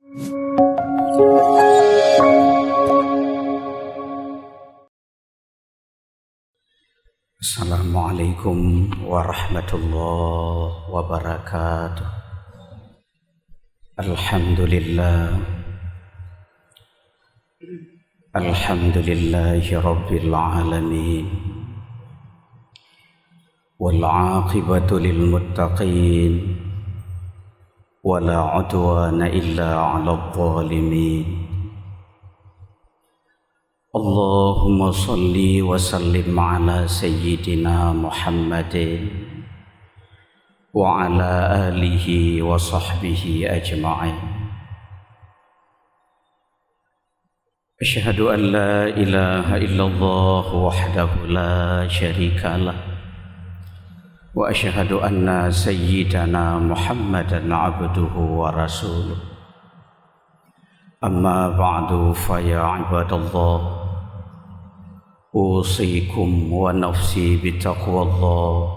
Assalamualaikum warahmatullahi wabarakatuh. Alhamdulillahi rabbil alamin. Wal 'aqibatu lil muttaqin. Wala 'udwana illa 'alal zalimin. Allahumma salli wa sallim ala sayyidina Muhammadin wa ala alihi wa sahbihi ajma'in. Asyhadu an la ilaha illallah wahdahu la syarika lah wa asyhadu anna sayyidana Muhammadan abduhu wa rasuluh. Amma ba'du fa ya ibadallah, usikum wa nafsi bitaqwallah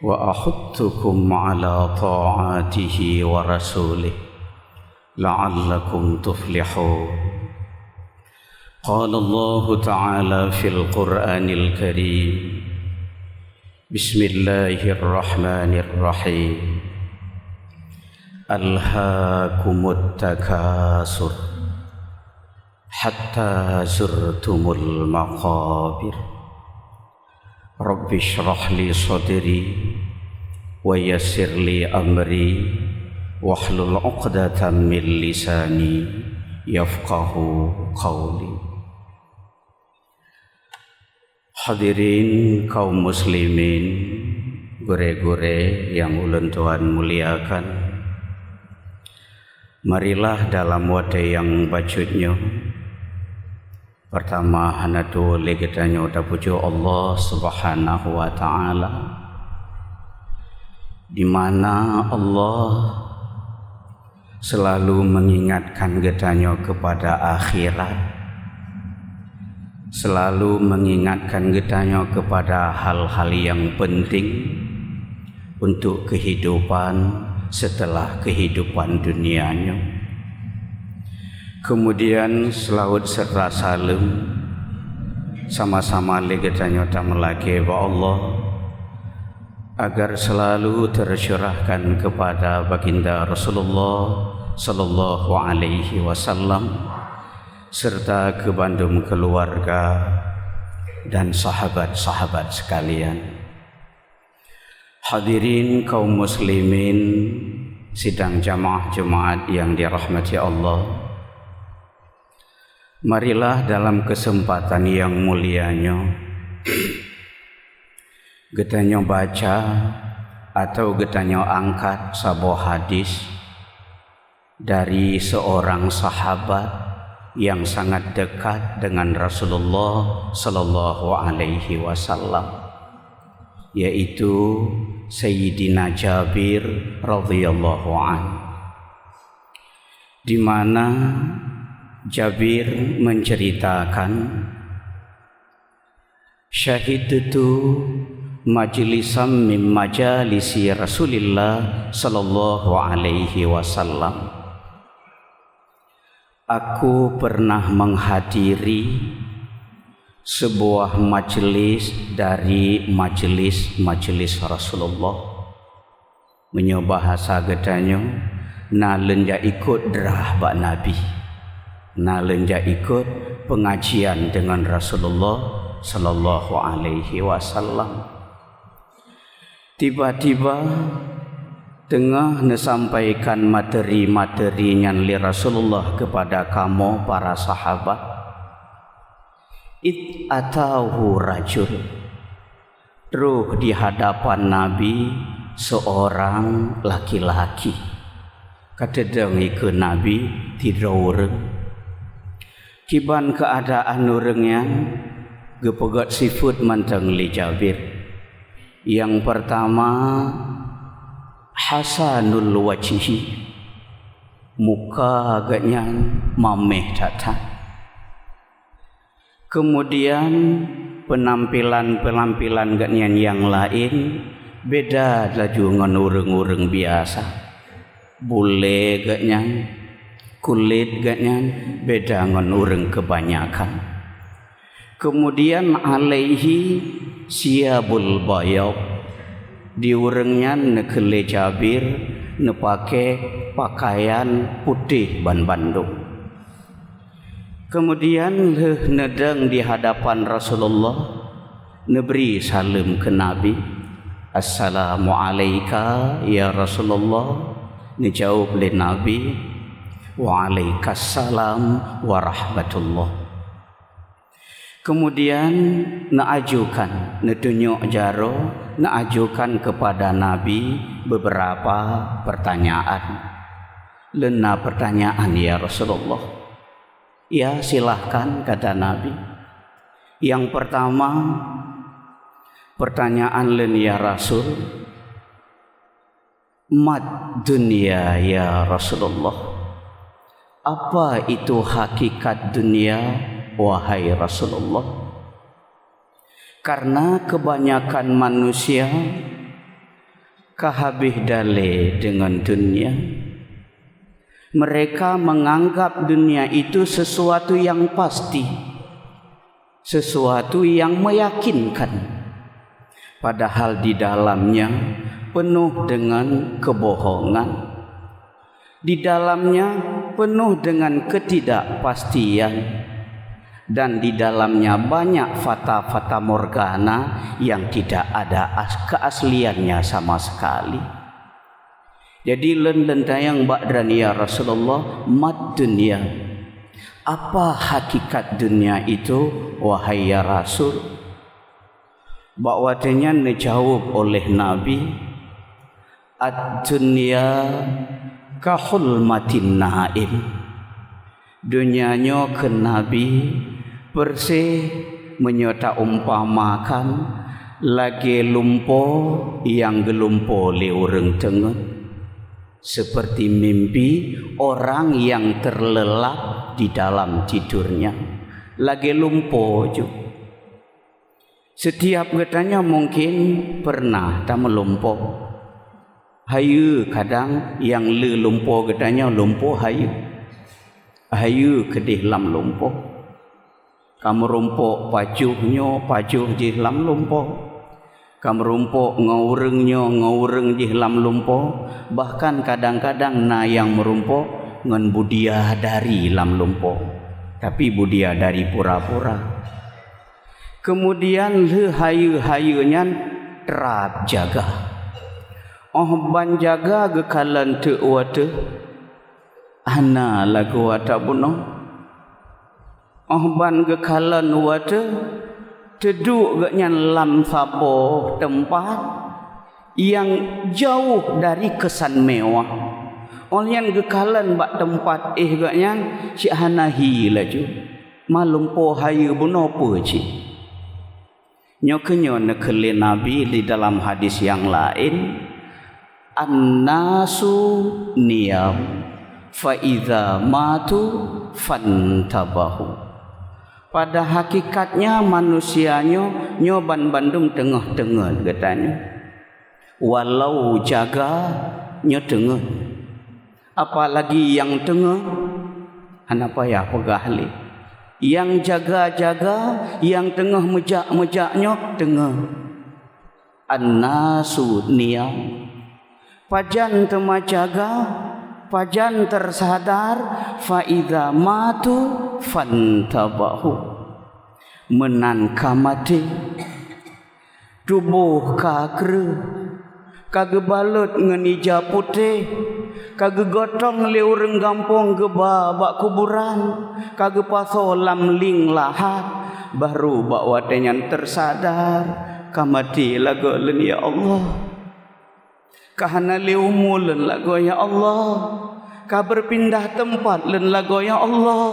wa ahuttukum ala ta'atihi wa rasulih la'allakum tuflihun. Qala Allah ta'ala fil Qur'anil Karim, Bismillahirrahmanirrahim. Alhaakumut takasur hatta zurtumul maqabir. Rabbi shrah li sadri wa yassir li amri wahlul 'uqdatam min lisani yafqahu qawli. Hadirin kaum muslimin, gure-gure yang ulun Tuhan muliakan, marilah dalam wadah yang bacutnya pertama hanatu legetanyo dapujo Allah Subhanahu wa ta'ala, di mana Allah selalu mengingatkan getanyo kepada akhirat, selalu mengingatkan getanyo kepada hal-hal yang penting untuk kehidupan setelah kehidupan dunianya. Kemudian selawat serta salam sama-sama legetanyo tamelake wa Allah agar selalu tercurahkan kepada baginda Rasulullah sallallahu alaihi wasallam serta ke bandung keluarga dan sahabat-sahabat sekalian. Hadirin kaum muslimin sidang jamaah Jumat yang dirahmati Allah, marilah dalam kesempatan yang mulianya getanyo baca atau getanyo angkat sebuah hadis dari seorang sahabat yang sangat dekat dengan Rasulullah sallallahu alaihi wasallam, yaitu Sayyidina Jabir radhiyallahu anhu, di mana Jabir menceritakan, syahidtu majlisam min majalisi Rasulillah sallallahu alaihi wasallam. Aku pernah menghadiri sebuah majelis dari majelis Rasulullah. Menyobahasa gedanyo nalenja ikut derah bak Nabi, nalenja ikut pengajian dengan Rasulullah sallallahu alaihi wasallam. Tiba-tiba tengah nesampaikan materi-materinya li Rasulullah kepada kamu para sahabat, atahu rajul, ruh di hadapan Nabi seorang laki-laki. Katedengi ke Nabi tidak ureng, kiban keadaan urengnya gepegat sifat manteng li Jabir. Yang pertama, hasanul wajhi, muka agaknya mameh datang. Kemudian penampilan agaknya yang lain beda laju dengan ureng-ureng biasa. Bule agaknya, kulit gaknya beda ngan urang kebanyakan. Kemudian alaihi siyabul bayad, di urangnya nekele Jabir nepake pakaian putih ban Bandung. Kemudian nedeng di hadapan Rasulullah, neberi salam ke Nabi. Assalamu alayka ya Rasulullah. Dijawab oleh Nabi, waalaikumsalam warahmatullah. Kemudian naajukan, netunjuk jaro, naajukan kepada Nabi beberapa pertanyaan. Lena pertanyaan ya Rasulullah. Ya silahkan, kata Nabi. Yang pertama, pertanyaan len ya Rasul, mad dunia ya Rasulullah. Apa itu hakikat dunia wahai Rasulullah? Karena kebanyakan manusia kahabih dale dengan dunia. Mereka menganggap dunia itu sesuatu yang pasti, sesuatu yang meyakinkan. Padahal di dalamnya penuh dengan kebohongan. Di dalamnya penuh dengan ketidakpastian. Dan di dalamnya banyak fata-fata morgana yang tidak ada keasliannya sama sekali. Jadi lentayang bakdan ya Rasulullah, mad dunia. Apa hakikat dunia itu wahai ya Rasul? Bakwatanya dijawab oleh Nabi, ad-dunya kahulmatin naim. Dunianya ke Nabi bersih menyota umpamakan lagi lumpo yang gelumpo li urang tengah, seperti mimpi orang yang terlelap di dalam tidurnya, lagi lumpo juga. Setiap katanya mungkin pernah tak melumpuh. Hayu kadang yang le lumpuh katanya lumpuh hayu. Hayu kedih lam lumpuh. Kamu rumpuk pajuh je lam lumpuh. Kamu rumpuk ngaureng je lam lumpuh. Bahkan kadang-kadang na yang merumpuh ngan budia dari lam lumpuh. Tapi budia dari pura-pura. Kemudian hayu-hayunya terap jaga. Ban jaga gekalan te wate. Ana lagu wata buno. Ban gekalan wate. Teduk gaknya lam sapo tempat yang jauh dari kesan mewah. Olian gekalan bak tempat gaknya si hanahi laju. Malumpo hayu buno apa cik? Nyokenyo nekele Nabi di dalam hadis yang lain, an-nasu niyam fa idza matu fantabahu. Pada hakikatnya manusianya nyoban bandum tengah-tengah katanya. Walau jaga nyo tengah. Apalagi yang tengah apa ya pegahli. Yang jaga-jaga, yang tengah mejak-mejaknya tengah. An-nasu niyam. Pajan temajaga, pajan tersadar, fa idza matu fantabahu. Menan kamati tubuh kakre kagebalut ngenija putih. Kage gotong le urang gampong geba bak kuburan, kage paso lam ling lahat, baru bak watenyan tersadar kamati lagu len ya Allah. Kahana le umulen lagu ya Allah. Ka berpindah tempat len lagu ya Allah.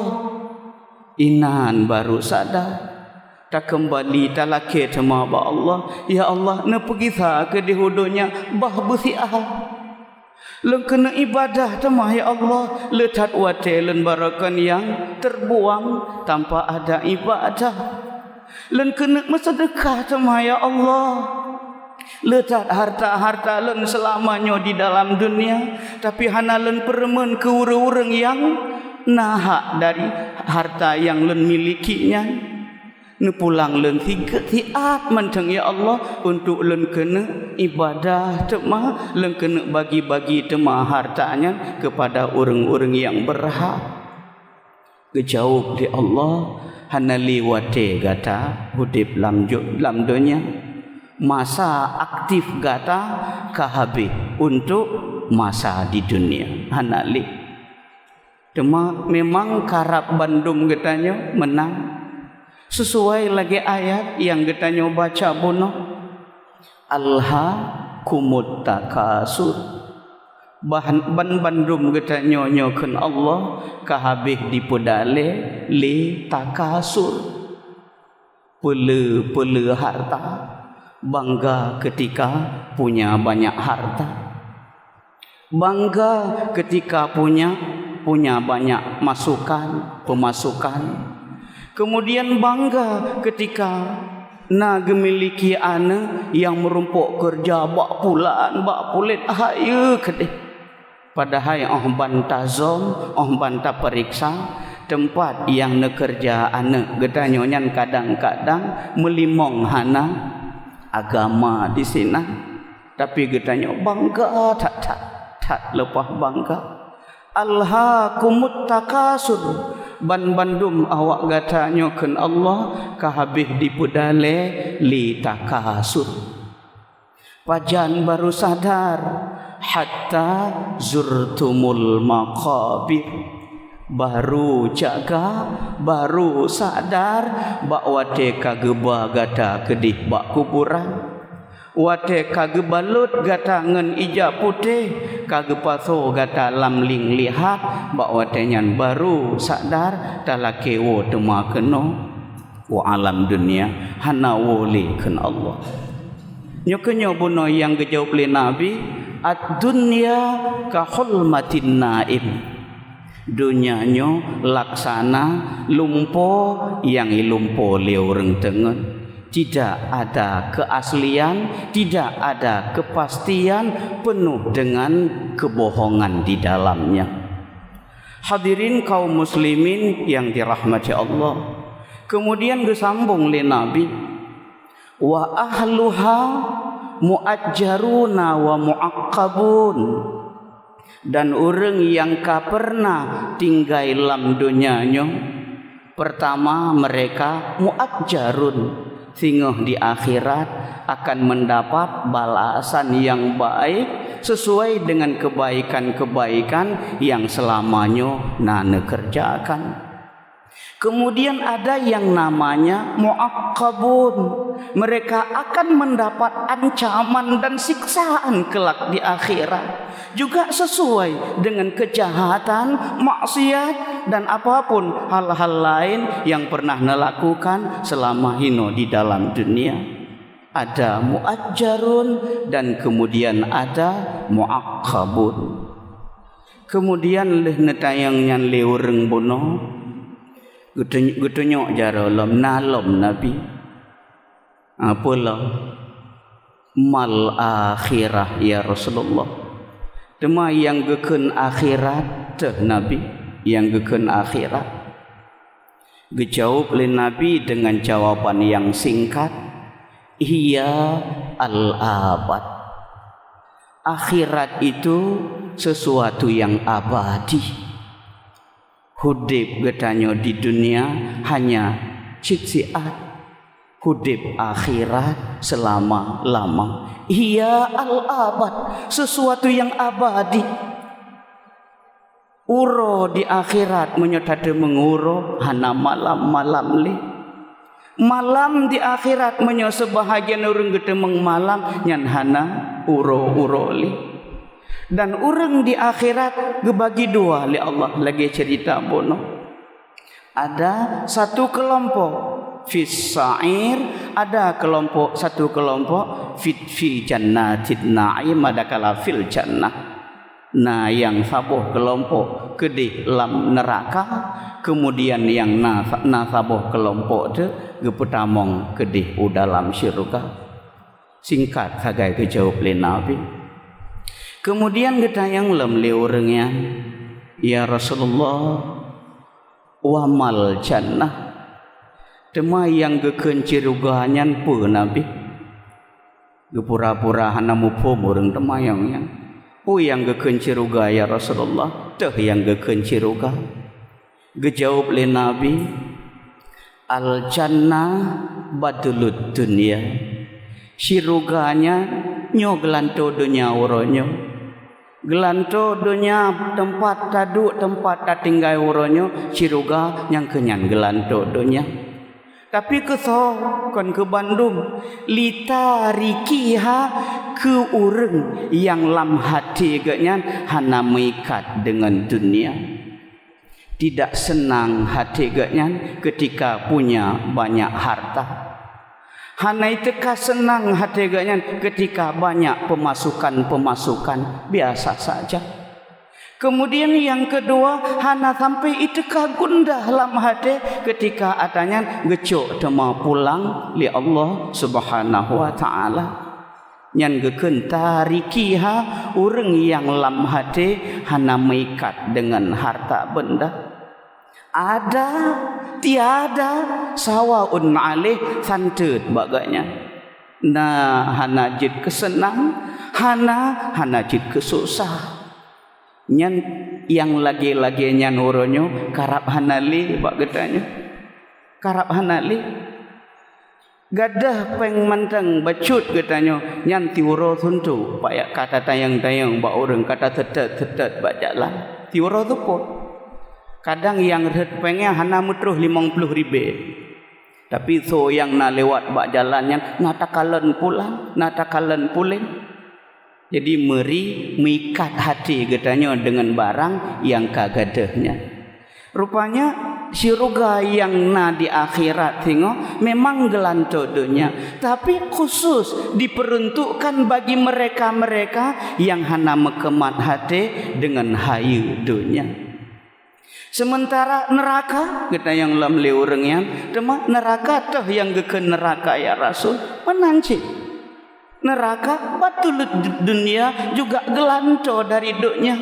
Inan baru sadar. Tak kembali tak laki cema ba Allah. Ya Allah, ne pergi sa ke di hudunya bah busiah. Len kena ibadah temah ya Allah, letat wate len barakan yang terbuang tanpa ada ibadah. Len kena bersedekah temah ya Allah. Letat harta-harta len selamanya di dalam dunia, tapi hana len permen ke urang-urang yang nahak dari harta yang len milikinya, ne pulang len tiat menteng ya Allah untuk len kena ibadah tema, len kena bagi-bagi tema hartanya kepada orang-orang yang berhak. Kejawab di Allah, hana liwate gata hudip lam dunia, masa aktif gata kahabi untuk masa di dunia. Hana li tema memang karab bandum getanya menang sesuai lagi ayat yang getanya baca bono, alha kumut takasur. Bahan bandum kita nyonyokan Allah kahabih di pedale li takasur, pele harta, bangga ketika punya banyak harta, bangga ketika punya banyak pemasukan, kemudian bangga ketika na gemiliki ana yang merumpuk kerja bak pulan bak pulit hayu kedeh. Padahal banta zom, banta periksa tempat yang nekerja anak gedanyonya kadang-kadang melimong hana agama di sini, tapi gedanyo bangga tak lepas bangga. Alhaakumut takasur, bandum awak gatanyo ken Allah kahabih dipudale li takasur. Pajan baru sadar hatta zurtumul maqabir, baru jaga baru sadar bak wate kageba gata kedih bak kuburan, wate kagebalut gata ngen ija putih, kagepaso gata lamling lihat bak wate nyan baru sadar talakewo tema keno wa alam dunia hana woli ken Allah. Nyokenyo buno yang gejauh le Nabi, ad-dunya ka hulmatin naim, dunianyo laksana lumpo yang ilumpo leureng tengen, tidak ada keaslian, tidak ada kepastian, penuh dengan kebohongan di dalamnya. Hadirin kaum muslimin yang dirahmati Allah, kemudian disambung le Nabi, wa ahluha muajjaruna wa muaqqabun, dan orang yang ka pernah tinggal dalam dunianya, pertama mereka muajjarun, sehingga di akhirat akan mendapat balasan yang baik sesuai dengan kebaikan-kebaikan yang selamanya nane kerjakan. Kemudian ada yang namanya muaqqabun, mereka akan mendapat ancaman dan siksaan kelak di akhirat, juga sesuai dengan kejahatan, maksiat dan apapun hal-hal lain yang pernah melakukan selama hino di dalam dunia. Ada muajjarun dan kemudian ada muaqqabun. Kemudian leh netayangnya leureng bono gutunyok jaro lam nalom Nabi apalah mal akhirah ya Rasulullah, tema yang geken akhirat teh Nabi, yang geken akhirat. Dijawab oleh Nabi dengan jawaban yang singkat, iya al-abad, akhirat itu sesuatu yang abadi. Hudib getanyo di dunia hanya citsiat, hudib akhirat selama-lama. Iya al-abad, sesuatu yang abadi. Uro di akhirat menyotade menguro hana malam-malam li. Malam di akhirat menyo sebahagian orang gede mengmalam nyan hana uro-uro li. Dan orang di akhirat gebagi dua li Allah lagi cerita bono. Ada satu kelompok fis sa'ir, ada satu kelompok fi jannatin na'im, ada kala fil jannah. Nah yang saboh kelompok kedih lam neraka, kemudian yang nasaboh kelompok tu gepetamong kedih dalam syurga. Singkat sagai kejawab le Nabi. Kemudian kita yang lemle orangnya, ya Rasulullah, wamal jannah tema yang gekeun cirugahanyan pu nabi gepura-pura hana mupum urang temayang yang pu yang gekeun ciruga ya Rasulullah teh yang gekeun ciruga gejawab le nabi al jannah badulud dunia siruganya nyo gelanto dunia uronyo gelanto dunia tempat tadu tempat tatinggai uronyo siruga yang kenyan gelanto dunia tapi keso kon ke Bandung litarikiha ke urang yang lam hati genyan hana mengikat dengan dunia tidak senang hati genyan ketika punya banyak harta hana teka senang hati genyan ketika banyak pemasukan biasa saja. Kemudian yang kedua hana sampai iteka gundah lam hati ketika adanya gecok tema pulang li Allah Subhanahu wa taala. Nyan gekeun tarikiha urang yang lam hati hana meikat dengan harta benda. Ada tiada sawaun alih santeut baganya. Nah hana jid kesenang, hana jid kesusah. Nyan yang lagi-lagi nyan uronyo karap hanali bak getanya karap hanali gadah peng manteng bacut getanyo nyan tiuro tuntu payak kata tayang-tayang bak urang kata tetet bak jalan tiuro tu po kadang yang red pengnya hana mutruh 50 ribe tapi so yang na lewat bak jalan yang natakalan pulen jadi meri mengikat hati katanya dengan barang yang kagadahnya. Rupanya syurga yang na di akhirat tengok memang gelanto dunia, tapi khusus diperuntukkan bagi mereka-mereka yang hana mekemat hati dengan hayu dunia. Sementara neraka kita yang lam le urangnya, tema neraka tah yang gekeun neraka ya Rasul menancik. Neraka batul dunia juga gelanto dari dunia.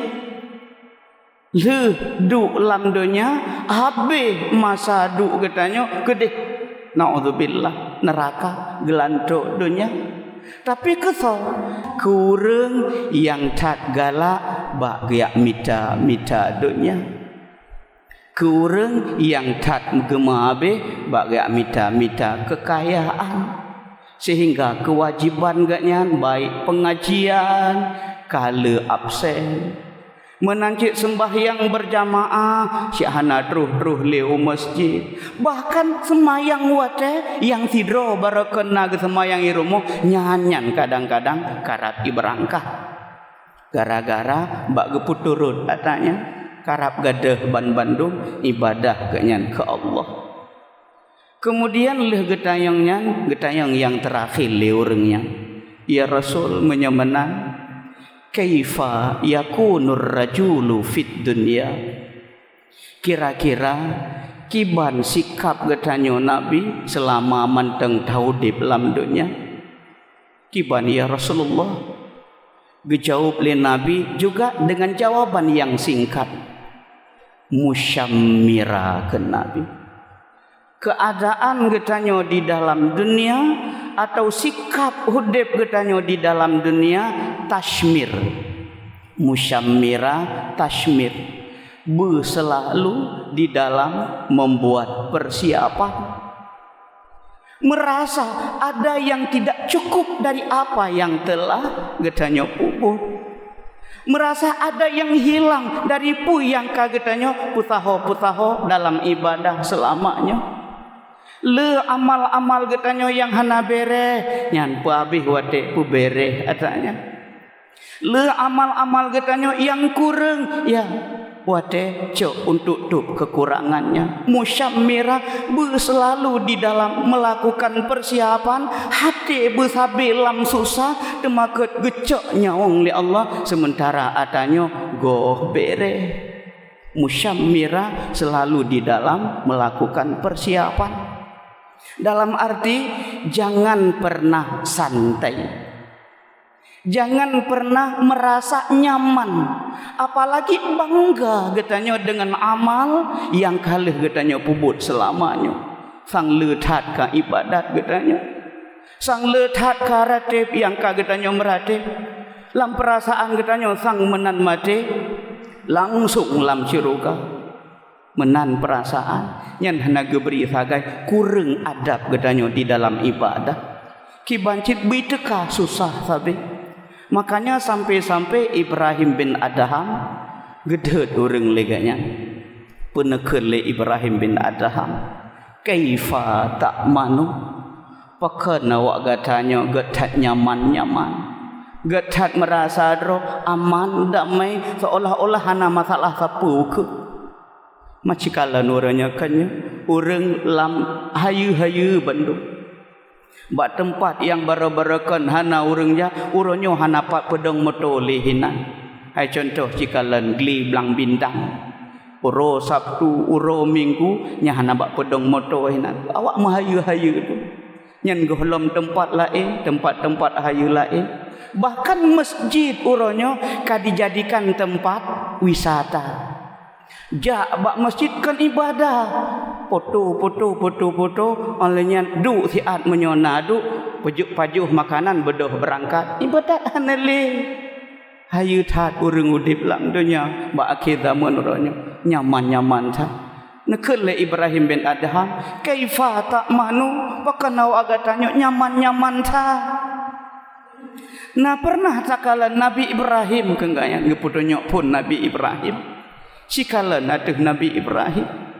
Du lam dunia habis masa du katanya gede. Naudzubillah neraka gelanto dunia. Tapi kesal kurang yang tat galak bak giak mita dunia. Kurang yang tat gemabe bak giak mita kekayaan. Sehingga kewajiban gaknya baik pengajian kala absen menancik sembahyang berjamaah syahana truh leu masjid bahkan semayang wate yang tidro barakena ke semayang irumo nyanyan kadang-kadang karap iberangkah gara-gara bak geputurut katanya karap gadah ban Bandung ibadah gaknya ke Allah. Kemudian leh getayang yang terakhir leurengnya ya Rasul menyemenan kaifa yakunur rajulu fit dunya kira-kira kiban sikap getanyo Nabi selama manteng taudib lam dunya kiban ya Rasulullah gejawab le Nabi juga dengan jawaban yang singkat musyammira ke Nabi keadaan getanyo di dalam dunia atau sikap hudib getanyo di dalam dunia tashmir musyammira tashmir selalu di dalam membuat persiapan merasa ada yang tidak cukup dari apa yang telah getanyo puput merasa ada yang hilang dari pu yang kagetanyo putaho dalam ibadah selamanya le amal-amal getanyo yang hana bere nyan pu abih wate pu bere atanya le amal-amal getanyo yang kurang ya wate cok untuk tup kekurangannya musyammira selalu di dalam melakukan persiapan hati besabe lam susah temaket gecok nyawang li Allah sementara atanyo goh bere musyammira selalu di dalam melakukan persiapan dalam arti jangan pernah santai Jangan pernah merasa nyaman, apalagi bangga katanya dengan amal yang kalih katanya pubut selamanya. Sang letat ka ibadat katanya, sang letat ka ratib yang ka katanya meratib. Lam perasaan katanya sang menan mati langsung lam syurga. Menan perasaan nyan hana geberi sagai kurang adab katanya di dalam ibadah. Kibancit biteka susah sabi. Makanya sampai-sampai Ibrahim bin Adham gedet orang leganya. Penekele Ibrahim bin Adham. Kaifa ta'manu? Pakana wak gatanya getat nyaman-nyaman. Getat merasa dro aman damai seolah-olah hana masalah sapu ke. Macikala nuranya kanya orang lam hayu-hayu bandung. Bak tempat yang bara-barakan hana urangnya hana pak pedang motor lehinan. Hai contoh cikalan gli blang bintang. Uro Sabtu, uro Minggu nya hana bak pedang motor hinan. Awak mahayu-hayu tu. Nyan gohlom tempat lain, tempat-tempat hayu lain. Bahkan masjid uronyo kadijadikan tempat wisata. Jak bak masjid kan ibadah. Foto olehnya du siat menyona du pajuh makanan bedoh berangkat ibadat hanale hayu tat urang udip lam dunya ba akhir zaman uronyo nyaman-nyaman ta nekele Ibrahim bin Adham kaifa ta'manu pakana agatanyo nyaman-nyaman ta. Nah pernah takalan Nabi Ibrahim kenggayan ngeputonyo pun Nabi Ibrahim sikalan atuh Nabi Ibrahim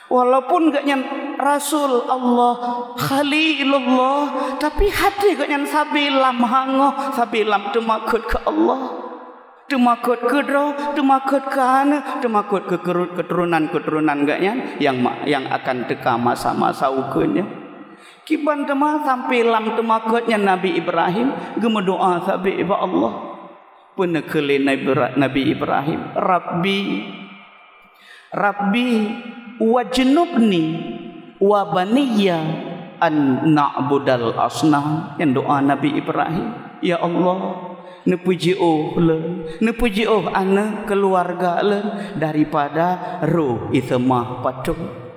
walaupun gak nyan Rasul Allah Khalilullah tapi hati gak nyan sabilam hangoh sabilam temakut ke Allah temakut ke dro temakut ke hana temakut ke keturunan gak nyan yang akan teka masa-masa ukenya kiban temah sampai lam temakutnya Nabi Ibrahim gemedoa sabi iba Allah penekele Nabi Ibrahim Rabbi wajnubni wa baniya an na'budal asnam. Yang doa Nabi Ibrahim, ya Allah nepuji ana keluarga len daripada roh itemah patung.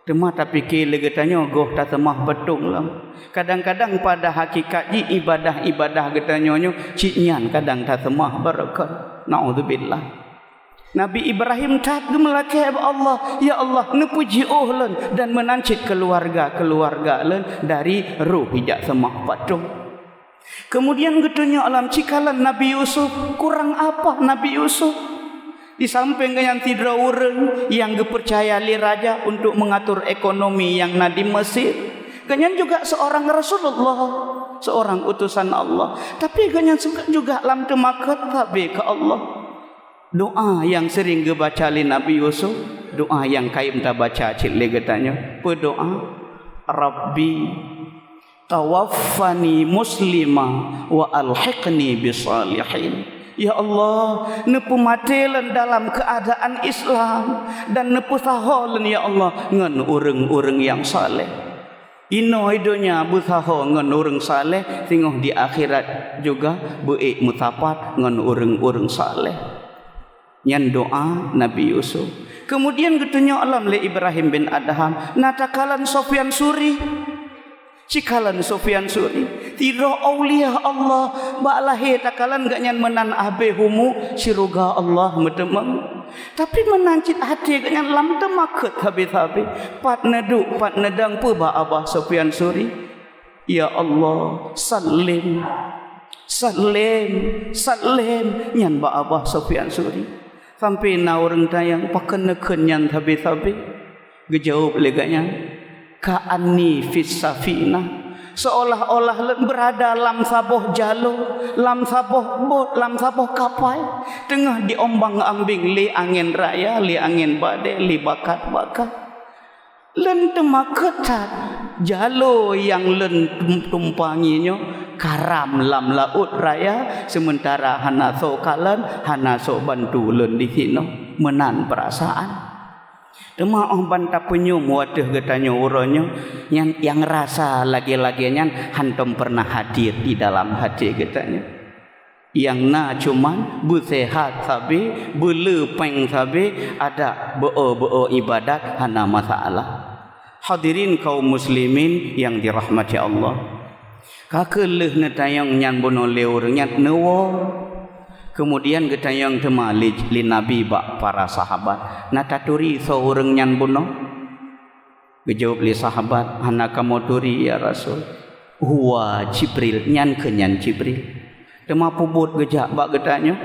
Temah tapi ke legetanya goh ta temah patung lam. Kadang-kadang pada hakikatnya ibadah-ibadah getanya ciknyan kadang ta temah barakat. Naudzubillah. Nabi Ibrahim tat gemelake Allah, ya Allah nepuji ohlen dan menancit keluarga len dari ruh hijak semak patung. Kemudian getunya alam cikalan Nabi Yusuf kurang apa Nabi Yusuf? Di samping yang tidak orang yang dipercaya li raja untuk mengatur ekonomi yang di Mesir. Ganyan juga seorang Rasulullah, seorang utusan Allah. Tapi ganyan juga lam temakat tapi ke Allah. Doa yang sering dibaca li Nabi Yusuf, doa yang kaim ta baca cik le getanya. Berdoa, Rabbi tawaffani muslima wa alhiqni bisalihin. Ya Allah, nepu matelan dalam keadaan Islam dan nepu saholen ya Allah ngan urang-urang yang saleh. Ino hidonya busaho ngan urang saleh, tingoh di akhirat juga buik mutapat ngan urang-urang saleh. Nyan doa Nabi Yusuf. Kemudian getunya alam le Ibrahim bin Adham natakalan Sufyan Suri. Cikalan Sufyan Suri tidak aulia Allah ba'lahi takalan gak nyan menan abe humu syurga Allah medemeng. Tapi menancit hati gak nyan lam temakut habis-habis pat nedang pu ba Abah Sufyan Suri. Ya Allah salim nyan ba Abah Sufyan Suri. Sampai na orang tayang paken-neken yang tabi-tabi gejauh leganya ka'anni fis safina seolah-olah berada lam saboh jalo lam saboh bot lam saboh kapal tengah diombang-ambing li angin raya li angin badai li bakat-bakat len temaketat jalo yang len tumpanginya karam lam laut raya sementara hana so kalan hana so bantu len di sino menan perasaan tema banta penyum wadah getanya uronyo yang rasa lagi-laginya hantom pernah hadir di dalam hati getanya yang na cuman bersehat sabe, berlepeng sabe, ada beo ibadat hana masalah. Hadirin kaum muslimin yang dirahmati Allah. Kakeleh na tayang nyan bono leur nyat newo. Kemudian getayang temali li nabi bak para sahabat. Na taturi seorang nyan bono. Gejawab li sahabat, hana kamu turi ya Rasul. Huwa Jibril, nyan ke nyan Jibril. Tema pubut gejak bak getanya.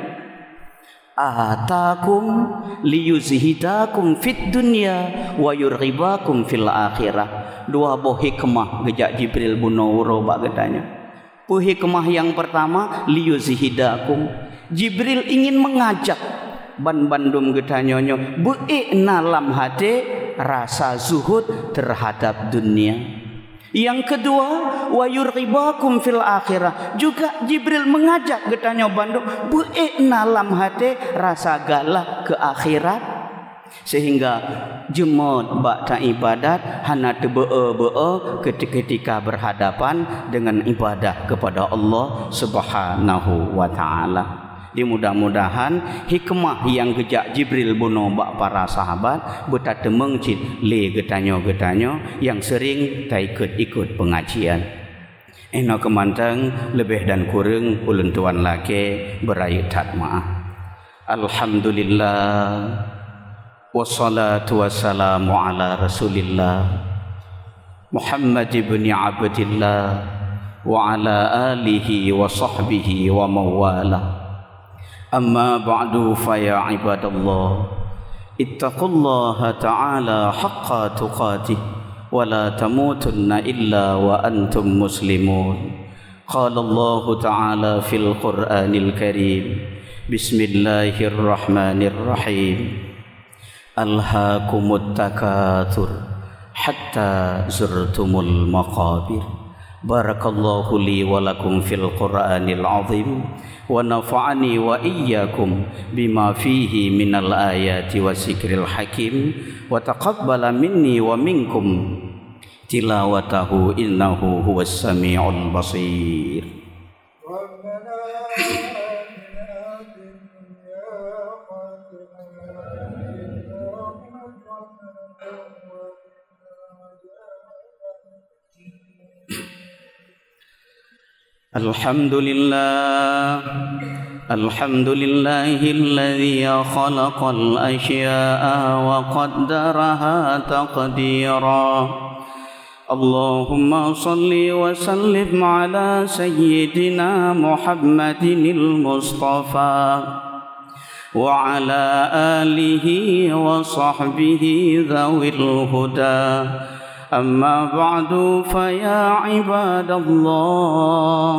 Atakum liyuzhidakum fit dunya wa yurghibakum fil akhirah. Dua buah hikmah gejak Jibril bunawro bak getanya. Hikmah yang pertama liyuzhidakum. Jibril ingin mengajak ban-bandum getanyonyo beikna lam hati rasa zuhud terhadap dunia. Yang kedua, wa yurghibakum fil akhirah. Juga Jibril mengajak getanya bandung beikna lam hati rasa galak ke akhirat. Sehingga jemot bakta ibadat hana tebee ketika berhadapan dengan ibadah kepada Allah Subhanahu wa taala. Mudah-mudahan hikmah yang gejak Jibril buno bak para sahabat betatemeng cit le getanyo yang sering ta ikut pengajian. Eno kemantang lebih dan kurang ulun tuan laki berayut tat maaf. Alhamdulillah wassalatu wassalamu ala Rasulillah Muhammad ibn Abdillah wa ala alihi wa sahbihi wa mawalah. Amma ba'du fa ya ibadallah ittaqullaha ta'ala haqqa tuqatih wa la tamutunna illa wa antum muslimun. Qala Allah ta'ala fil Qur'anil Karim Bismillahirrahmanirrahim. Alhaakumut takatsur hatta zurtumul maqabir. Barakallahu li wa lakum fil Qur'anil azim wa nafa'ani wa iyyakum bima fihi minal ayati wa zikril hakim wa taqabbala minni wa minkum tilawatahu innahu huwas sami'ul basir. Alhamdulillahilladzi khalaqal asya'a wa qaddaraha taqdira. Allahumma salli wa sallim ala sayyidina Muhammadinil Mustafa wa ala alihi wa sahbihi dhawil huda. Amma ba'du fa ya ibadallah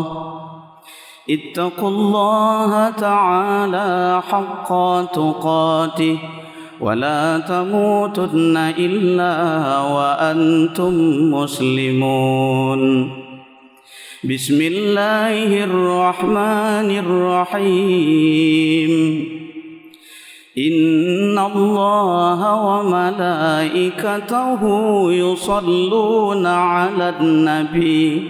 ittaqullaha ta'ala haqqa tuqatih wa la tamutunna illa wa antum muslimun. Bismillahirrahmanirrahim. Inna Allaha wa malaikatahu yusalluna 'alan nabi.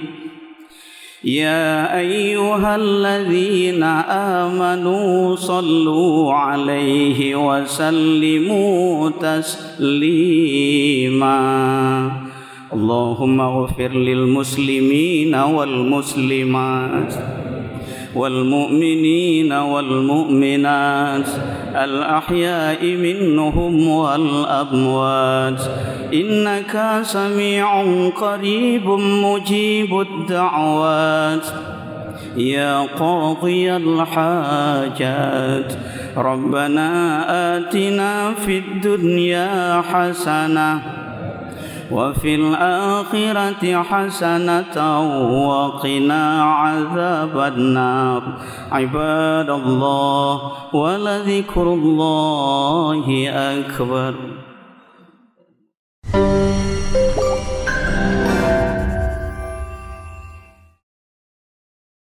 Ya ayyuhalladzina amanu sallu 'alaihi wa sallimu taslima. Allahumma ighfir lil muslimina wal muslimat والمؤمنين والمؤمنات الأحياء منهم والأموات إنك سميع قريب مجيب الدعوات. يا قاضي الحاجات ربنا آتنا في الدنيا حسنة وفي الآخرة حسنة وقنا عذاب النار. عباد الله ولذكر الله أكبر.